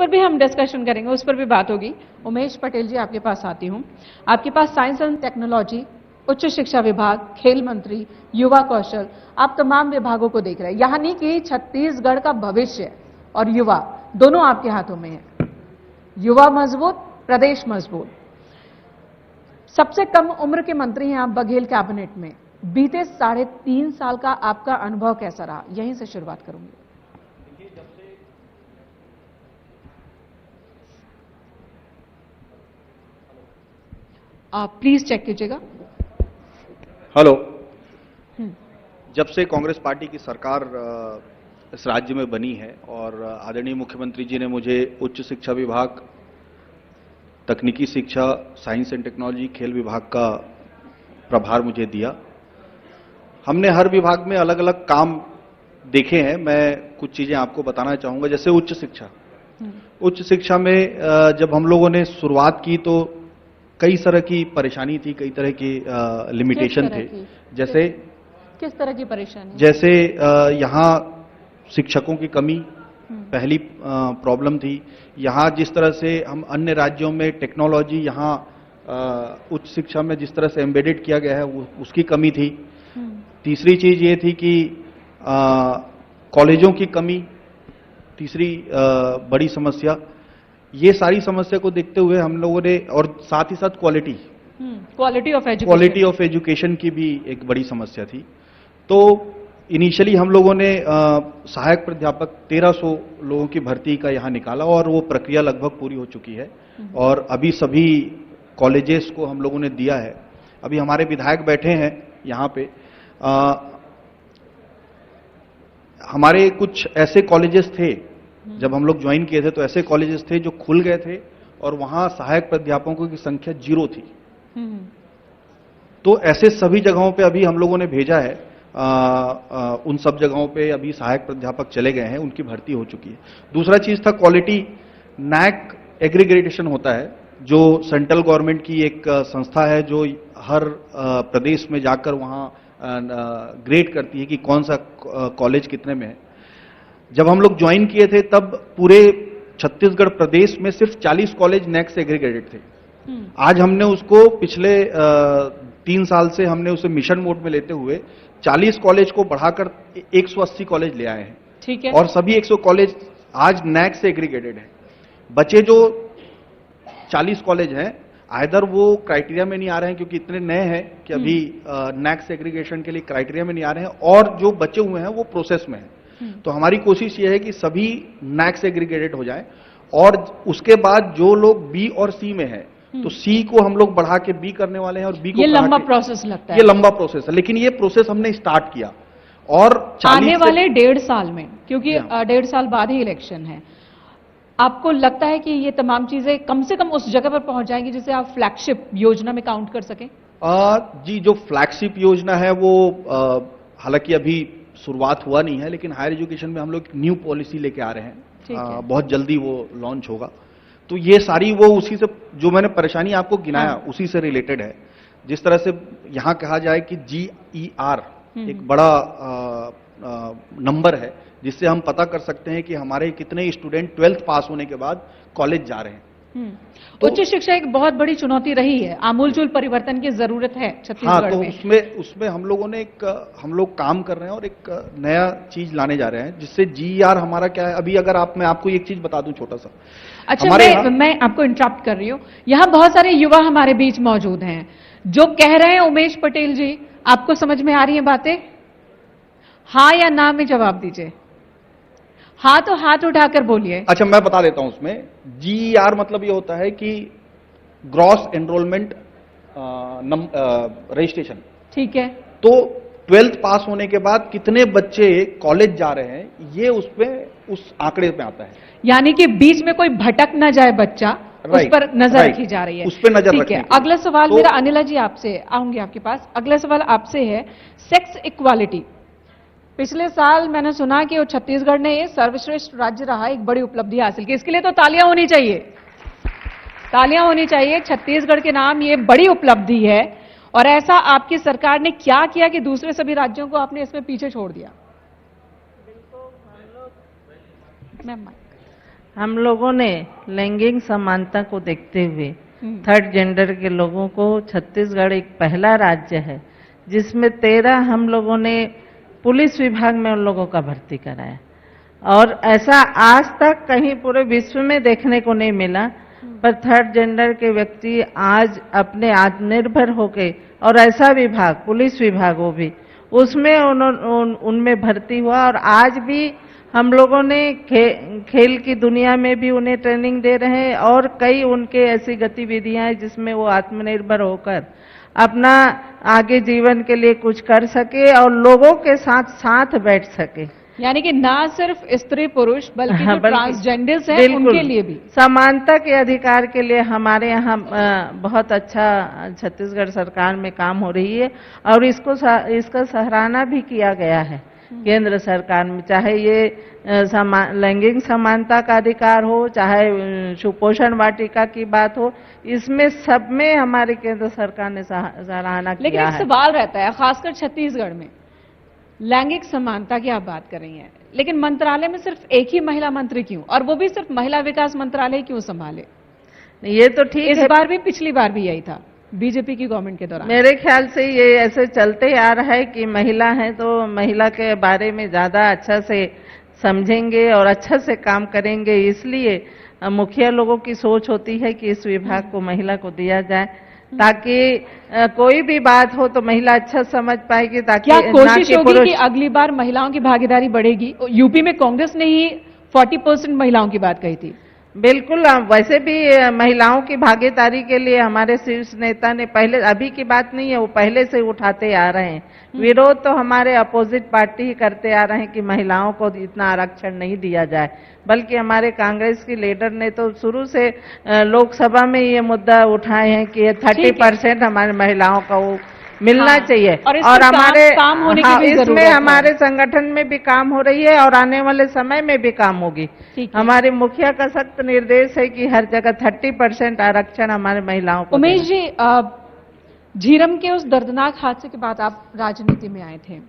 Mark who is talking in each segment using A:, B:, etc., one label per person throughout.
A: पर भी हम डिस्कशन करेंगे, उस पर भी बात होगी। उमेश पटेल जी, आपके पास आती हूं। आपके पास साइंस एंड टेक्नोलॉजी, उच्च शिक्षा विभाग, खेल मंत्री, युवा कौशल, आप तमाम विभागों को देख रहे हैं। यानी कि छत्तीसगढ़ का भविष्य और युवा दोनों आपके हाथों में है। युवा मजबूत, प्रदेश मजबूत। सबसे कम उम्र के मंत्री हैं आप बघेल कैबिनेट में। बीते 3.5 साल का आपका अनुभव कैसा रहा? यहीं से शुरुआत करूंगी। आप प्लीज चेक कीजिएगा।
B: हेलो। जब से कांग्रेस पार्टी की सरकार इस राज्य में बनी है और आदरणीय मुख्यमंत्री जी ने मुझे उच्च शिक्षा विभाग, तकनीकी शिक्षा, साइंस एंड टेक्नोलॉजी, खेल विभाग का प्रभार मुझे दिया, हमने हर विभाग में अलग अलग काम देखे हैं। मैं कुछ चीजें आपको बताना चाहूंगा। जैसे उच्च शिक्षा में जब हम लोगों ने शुरुआत की तो कई तरह की परेशानी थी, कई तरह की लिमिटेशन थे। जैसे
A: किस तरह की परेशानी?
B: जैसे यहाँ शिक्षकों की कमी पहली प्रॉब्लम थी। यहाँ जिस तरह से हम अन्य राज्यों में टेक्नोलॉजी यहाँ उच्च शिक्षा में जिस तरह से एम्बेडेड किया गया है उसकी कमी थी। तीसरी चीज ये थी कि कॉलेजों की कमी, तीसरी बड़ी समस्या। ये सारी समस्या को देखते हुए हम लोगों ने, और साथ ही साथ क्वालिटी ऑफ एजुकेशन की भी एक बड़ी समस्या थी। तो इनिशियली हम लोगों ने सहायक प्राध्यापक 1300 लोगों की भर्ती का यहाँ निकाला और वो प्रक्रिया लगभग पूरी हो चुकी है और अभी सभी कॉलेजेस को हम लोगों ने दिया है। अभी हमारे विधायक बैठे हैं यहाँ पे। हमारे कुछ ऐसे कॉलेजेस थे, जब हम लोग ज्वाइन किए थे तो ऐसे कॉलेजेस थे जो खुल गए थे और वहां सहायक प्राध्यापकों की संख्या 0 थी। तो ऐसे सभी जगहों पे अभी हम लोगों ने भेजा है। उन सब जगहों पे अभी सहायक प्राध्यापक चले गए हैं, उनकी भर्ती हो चुकी है। दूसरा चीज था क्वालिटी। नैक एग्रीगेशन होता है जो सेंट्रल गवर्नमेंट की एक संस्था है जो हर प्रदेश में जाकर वहां ग्रेड करती है कि कौन सा कॉलेज कितने में है। जब हम लोग ज्वाइन किए थे तब पूरे छत्तीसगढ़ प्रदेश में सिर्फ 40 कॉलेज नैक से एग्रीगेटेड थे। आज हमने उसको पिछले 3 साल से हमने उसे मिशन मोड में लेते हुए 40 कॉलेज को बढ़ाकर 180 कॉलेज ले आए हैं।
A: ठीक है।
B: और सभी 100 कॉलेज आज नैक से एग्रीगेटेड है। बचे जो 40 कॉलेज हैं, आइदर वो क्राइटेरिया में नहीं आ रहे हैं क्योंकि इतने नए हैं कि अभी नैक से एग्रीगेशन के लिए क्राइटेरिया में नहीं आ रहे हैं, और जो बचे हुए हैं वो प्रोसेस में है। तो हमारी कोशिश ये है कि सभी नैक से एग्रीगेटेड हो जाएं और उसके बाद जो लोग बी और सी में है तो सी को हम लोग बढ़ा के बी करने वाले हैं और बी को
A: ये लंबा प्रोसेस लगता है।
B: ये लंबा प्रोसेस है, लेकिन ये प्रोसेस हमने स्टार्ट किया। और
A: आने वाले 1.5 साल में, क्योंकि 1.5 साल बाद ही इलेक्शन है, आपको लगता है कि ये तमाम चीजें कम से कम उस जगह पर पहुंच जाएंगी जिसे आप फ्लैगशिप योजना में काउंट कर सकें? जी, जो फ्लैगशिप योजना है वो हालांकि अभी शुरुआत हुआ नहीं है, लेकिन हायर एजुकेशन में हम लोग न्यू पॉलिसी लेके आ रहे हैं। बहुत जल्दी वो लॉन्च होगा। तो ये सारी वो उसी से, जो मैंने परेशानी आपको गिनाया उसी से रिलेटेड है। जिस तरह से यहां कहा जाए कि GER एक बड़ा नंबर है जिससे हम पता कर सकते हैं कि हमारे कितने स्टूडेंट 12th पास होने के बाद कॉलेज जा रहे हैं। तो उच्च शिक्षा एक बहुत बड़ी चुनौती रही है, आमूलचूल परिवर्तन की जरूरत है छत्तीसगढ़ में।
B: उसमें हम लोगों ने हम लोग काम कर रहे हैं और एक नया चीज लाने जा रहे हैं जिससे GER हमारा क्या है। अभी अगर मैं आपको एक चीज बता दूं छोटा सा।
A: अच्छा, मैं आपको इंटरप्ट कर रही हूं। यहाँ बहुत सारे युवा हमारे बीच मौजूद हैं जो कह रहे हैं, उमेश पटेल जी, आपको समझ में आ रही है बातें? हाँ या ना में जवाब दीजिए। हाँ तो हाथ उठाकर बोलिए।
B: अच्छा, मैं बता देता हूं। उसमें GER मतलब ये होता है कि ग्रॉस एनरोलमेंट रजिस्ट्रेशन।
A: ठीक है।
B: तो 12th पास होने के बाद कितने बच्चे कॉलेज जा रहे हैं, ये उस आंकड़े में आता है।
A: यानी कि बीच में कोई भटक ना जाए बच्चा, उस पर नजर रखी जा रही है।
B: उस पर नजर
A: ठीक है। अगला सवाल मेरा, अनिला जी, आपसे आऊंगी आपके पास। अगला सवाल आपसे है सेक्स इक्वालिटी। पिछले साल मैंने सुना कि छत्तीसगढ़ ने ये सर्वश्रेष्ठ राज्य रहा, एक बड़ी उपलब्धि हासिल की। इसके लिए तो तालियां होनी चाहिए, तालियां होनी चाहिए। छत्तीसगढ़ के नाम ये बड़ी उपलब्धि है। और ऐसा आपकी सरकार ने क्या किया कि दूसरे सभी राज्यों को आपने इसमें पीछे छोड़ दिया?
C: हम लोगों ने लैंगिक समानता को देखते हुए थर्ड जेंडर के लोगों को, छत्तीसगढ़ एक पहला राज्य है जिसमें 13 हम लोगों ने पुलिस विभाग में उन लोगों का भर्ती कराया, और ऐसा आज तक कहीं पूरे विश्व में देखने को नहीं मिला। पर थर्ड जेंडर के व्यक्ति आज अपने आत्मनिर्भर होके, और ऐसा विभाग, पुलिस विभाग वो भी, उसमें उनमें भर्ती हुआ, और आज भी हम लोगों ने खेल की दुनिया में भी उन्हें ट्रेनिंग दे रहे हैं, और कई उनके ऐसी गतिविधियां हैं जिसमें वो आत्मनिर्भर होकर अपना आगे जीवन के लिए कुछ कर सके और लोगों के साथ साथ बैठ सके।
A: यानी कि ना सिर्फ स्त्री पुरुष बल्कि जो ट्रांसजेंडर्स हैं उनके लिए भी
C: समानता के अधिकार के लिए हमारे यहाँ बहुत अच्छा छत्तीसगढ़ सरकार में काम हो रही है, और इसका सराहना भी किया गया है केंद्र सरकार में। चाहे ये लैंगिक समानता का अधिकार हो, चाहे सुपोषण वाटिका की बात हो, इसमें सब में हमारी केंद्र सरकार ने सराहना किया है।
A: लेकिन एक सवाल रहता है, खासकर छत्तीसगढ़ में लैंगिक समानता की आप बात कर रही हैं, लेकिन मंत्रालय में सिर्फ एक ही महिला मंत्री क्यों, और वो भी सिर्फ महिला विकास मंत्रालय क्यों संभाले?
C: ये तो ठीक है,
A: इस बार भी, पिछली बार भी यही था बीजेपी की गवर्नमेंट के दौरान।
C: मेरे ख्याल से ये ऐसे चलते आ रहा है कि महिला है तो महिला के बारे में ज्यादा अच्छा से समझेंगे और अच्छा से काम करेंगे, इसलिए मुखिया लोगों की सोच होती है कि इस विभाग को महिला को दिया जाए, ताकि कोई भी बात हो तो महिला अच्छा समझ पाएगी। ताकि
A: क्या कोशिश होगी कि अगली बार महिलाओं की भागीदारी बढ़ेगी? यूपी में कांग्रेस ने ही 40% महिलाओं की बात कही थी।
C: बिल्कुल, वैसे भी महिलाओं की भागीदारी के लिए हमारे शीर्ष नेता ने पहले, अभी की बात नहीं है, वो पहले से उठाते आ रहे हैं। विरोध तो हमारे अपोजिट पार्टी ही करते आ रहे हैं कि महिलाओं को इतना आरक्षण नहीं दिया जाए, बल्कि हमारे कांग्रेस की लीडर ने तो शुरू से लोकसभा में ये मुद्दा उठाए हैं कि 30% हमारे महिलाओं का वो मिलना चाहिए, और हमारे
A: काम होने की भी
C: इसमें हमारे संगठन में भी काम हो रही है और आने वाले समय में भी काम होगी। हमारे मुखिया का सख्त निर्देश है कि हर जगह 30% आरक्षण हमारे महिलाओं को।
A: उमेश जी, झीरम के उस दर्दनाक हादसे के बाद आप राजनीति में आए थे,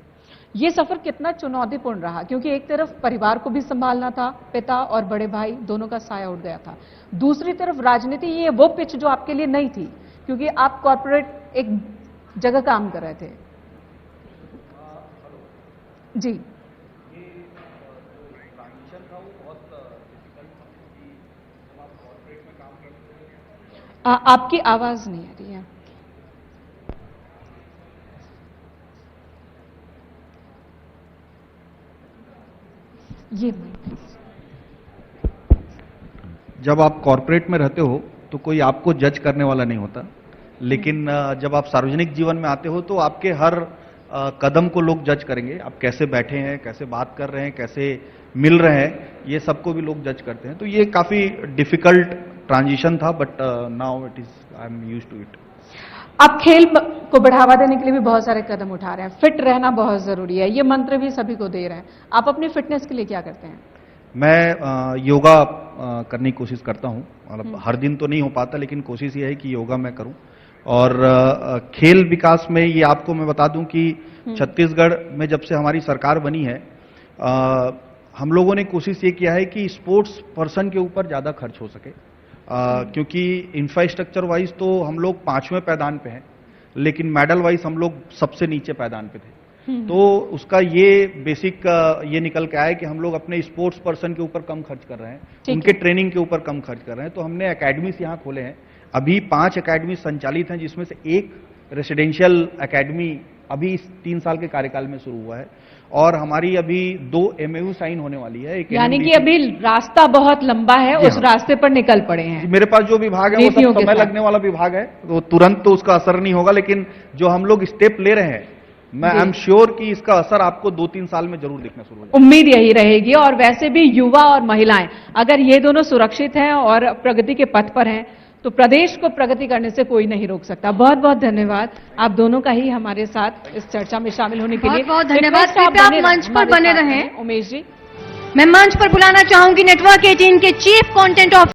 A: ये सफर कितना चुनौतीपूर्ण रहा? क्योंकि एक तरफ परिवार को भी संभालना था, पिता और बड़े भाई दोनों का साया उठ गया था, दूसरी तरफ राजनीति, ये वो पिच जो आपके लिए नहीं थी, क्योंकि आप कॉर्पोरेट एक जगह काम कर रहे थे। जी, आपकी आवाज नहीं आ रही है। ये
B: जब आप कॉर्पोरेट में रहते हो तो कोई आपको जज करने वाला नहीं होता, लेकिन जब आप सार्वजनिक जीवन में आते हो तो आपके हर कदम को लोग जज करेंगे। आप कैसे बैठे हैं, कैसे बात कर रहे हैं, कैसे मिल रहे हैं, ये सबको भी लोग जज करते हैं। तो ये काफी डिफिकल्ट ट्रांजिशन था, but now it is, I am used to it.
A: आप खेल को बढ़ावा देने के लिए भी बहुत सारे कदम उठा रहे हैं, फिट रहना बहुत जरूरी है, ये मंत्र भी सभी को दे रहे हैं। आप अपनी फिटनेस के लिए क्या करते हैं?
B: मैं योगा करने की कोशिश करता हूं, मतलब हर दिन तो नहीं हो पाता, लेकिन कोशिश ये है कि योगा मैं करूं। और खेल विकास में ये आपको मैं बता दूं कि छत्तीसगढ़ में जब से हमारी सरकार बनी है, हम लोगों ने कोशिश ये किया है कि स्पोर्ट्स पर्सन के ऊपर ज्यादा खर्च हो सके, क्योंकि इंफ्रास्ट्रक्चर वाइज तो हम लोग 5वें पायदान पे हैं, लेकिन मेडल वाइज हम लोग सबसे नीचे पायदान पे थे। तो उसका ये बेसिक ये निकल के आया कि हम लोग अपने स्पोर्ट्स पर्सन के ऊपर कम खर्च कर रहे हैं, उनके ट्रेनिंग के ऊपर कम खर्च कर रहे हैं। तो हमने एकेडमीज यहाँ खोले हैं, अभी 5 एकेडमी संचालित हैं, जिसमें से एक रेसिडेंशियल एकेडमी अभी इस 3 साल के कार्यकाल में शुरू हुआ है, और हमारी अभी 2 MOU साइन होने वाली है।
A: यानी कि अभी रास्ता बहुत लंबा है, उस रास्ते पर निकल पड़े हैं।
B: मेरे पास जो विभाग है वो सब समय लगने वाला विभाग है, तो तुरंत तो उसका असर नहीं होगा, लेकिन जो हम लोग स्टेप ले रहे हैं, मैं आई एम श्योर कि इसका असर आपको 2-3 साल में जरूर दिखना शुरू हो जाएगा।
A: उम्मीद यही रहेगी। और वैसे भी युवा और महिलाएं अगर ये दोनों सुरक्षित हैं और प्रगति के पथ पर हैं, तो प्रदेश को प्रगति करने से कोई नहीं रोक सकता। बहुत बहुत धन्यवाद आप दोनों का ही हमारे साथ इस चर्चा में शामिल होने के लिए।
D: बहुत धन्यवाद। आप मंच पर बने रहें।
A: उमेश जी,
D: मैं मंच पर बुलाना चाहूंगी नेटवर्क 18 के चीफ कंटेंट ऑफिसर